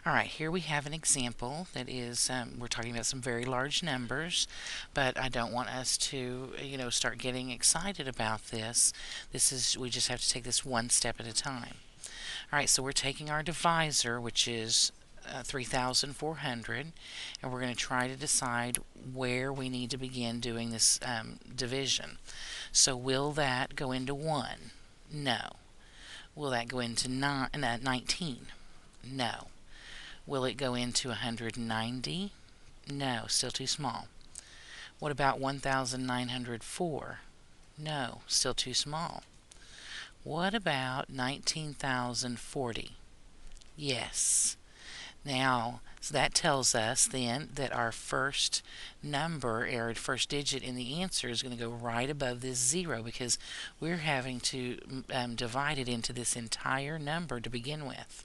All right, here we have an example that is, we're talking about some very large numbers, but I don't want us to, start getting excited about this. We just have to take this one step at a time. All right, so we're taking our divisor, which is 3,400, and we're going to try to decide where we need to begin doing this division. So will that go into 1? No. Will that go into 19? No. Will it go into 190? No, still too small. What about 1,904? No, still too small. What about 19,040? Yes. Now, so that tells us then that our first number, our first digit in the answer is going to go right above this 0 because we're having to divide it into this entire number to begin with.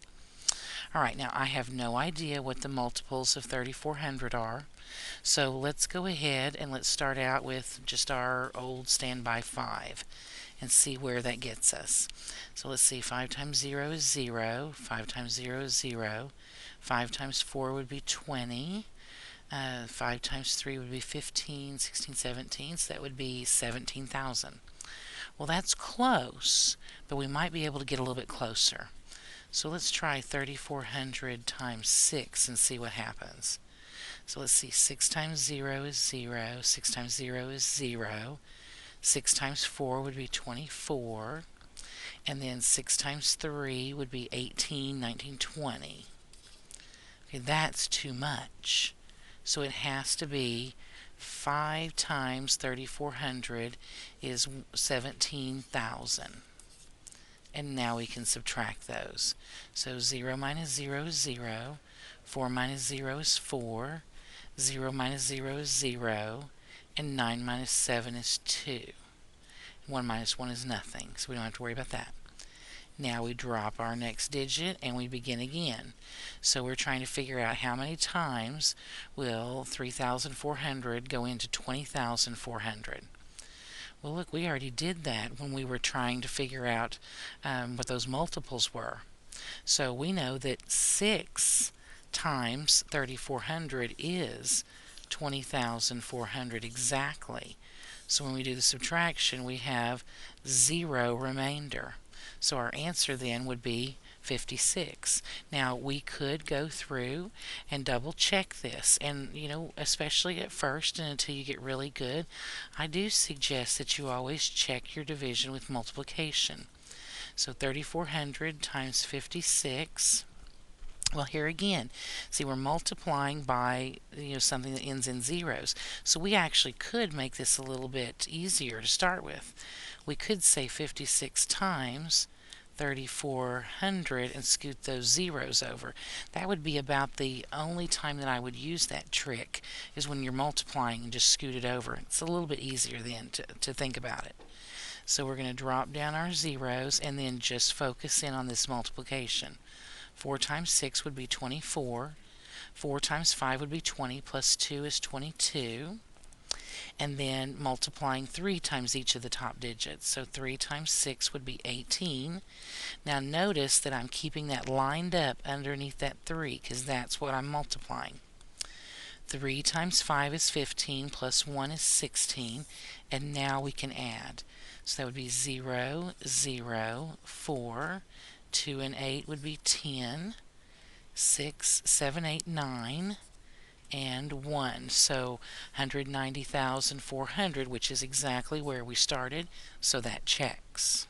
All right, now I have no idea what the multiples of 3,400 are, so let's go ahead and let's start out with just our old standby 5 and see where that gets us. So let's see, 5 times 0 is 0, 5 times 0 is 0, 5 times 4 would be 20, 5 times 3 would be 15, 16, 17, so that would be 17,000. Well, that's close, but we might be able to get a little bit closer. So let's try 3,400 times 6 and see what happens. So let's see, 6 times 0 is 0, 6 times 0 is 0, 6 times 4 would be 24, and then 6 times 3 would be 18, 19, 20. Okay, that's too much. So it has to be 5 times 3,400 is 17,000. And now we can subtract those. So 0 minus 0 is 0, 4 minus 0 is 4, 0 minus 0 is 0, and 9 minus 7 is 2. 1 minus 1 is nothing, so we don't have to worry about that. Now we drop our next digit and we begin again. So we're trying to figure out how many times will 3,400 go into 20,400. Well, look, we already did that when we were trying to figure out what those multiples were. So we know that 6 times 3,400 is 20,400 exactly. So when we do the subtraction, we have 0 remainder. So our answer then would be 56. Now we could go through and double check this, and especially at first and until you get really good, I do suggest that you always check your division with multiplication. So 3,400 times 56. Well, here again, see, we're multiplying by something that ends in zeros. So we actually could make this a little bit easier to start with. We could say 56 times 3,400 and scoot those zeros over. That would be about the only time that I would use that trick, is when you're multiplying and just scoot it over. It's a little bit easier then to think about it. So we're going to drop down our zeros and then just focus in on this multiplication. 4 times 6 would be 24. 4 times 5 would be 20, plus 2 is 22. And then multiplying 3 times each of the top digits. So 3 times 6 would be 18. Now notice that I'm keeping that lined up underneath that 3 because that's what I'm multiplying. 3 times 5 is 15, plus 1 is 16, and now we can add. So that would be 0, 0, 4, 2 and 8 would be 10, 6, 7, 8, 9, and 1. So 190,400, which is exactly where we started, so that checks.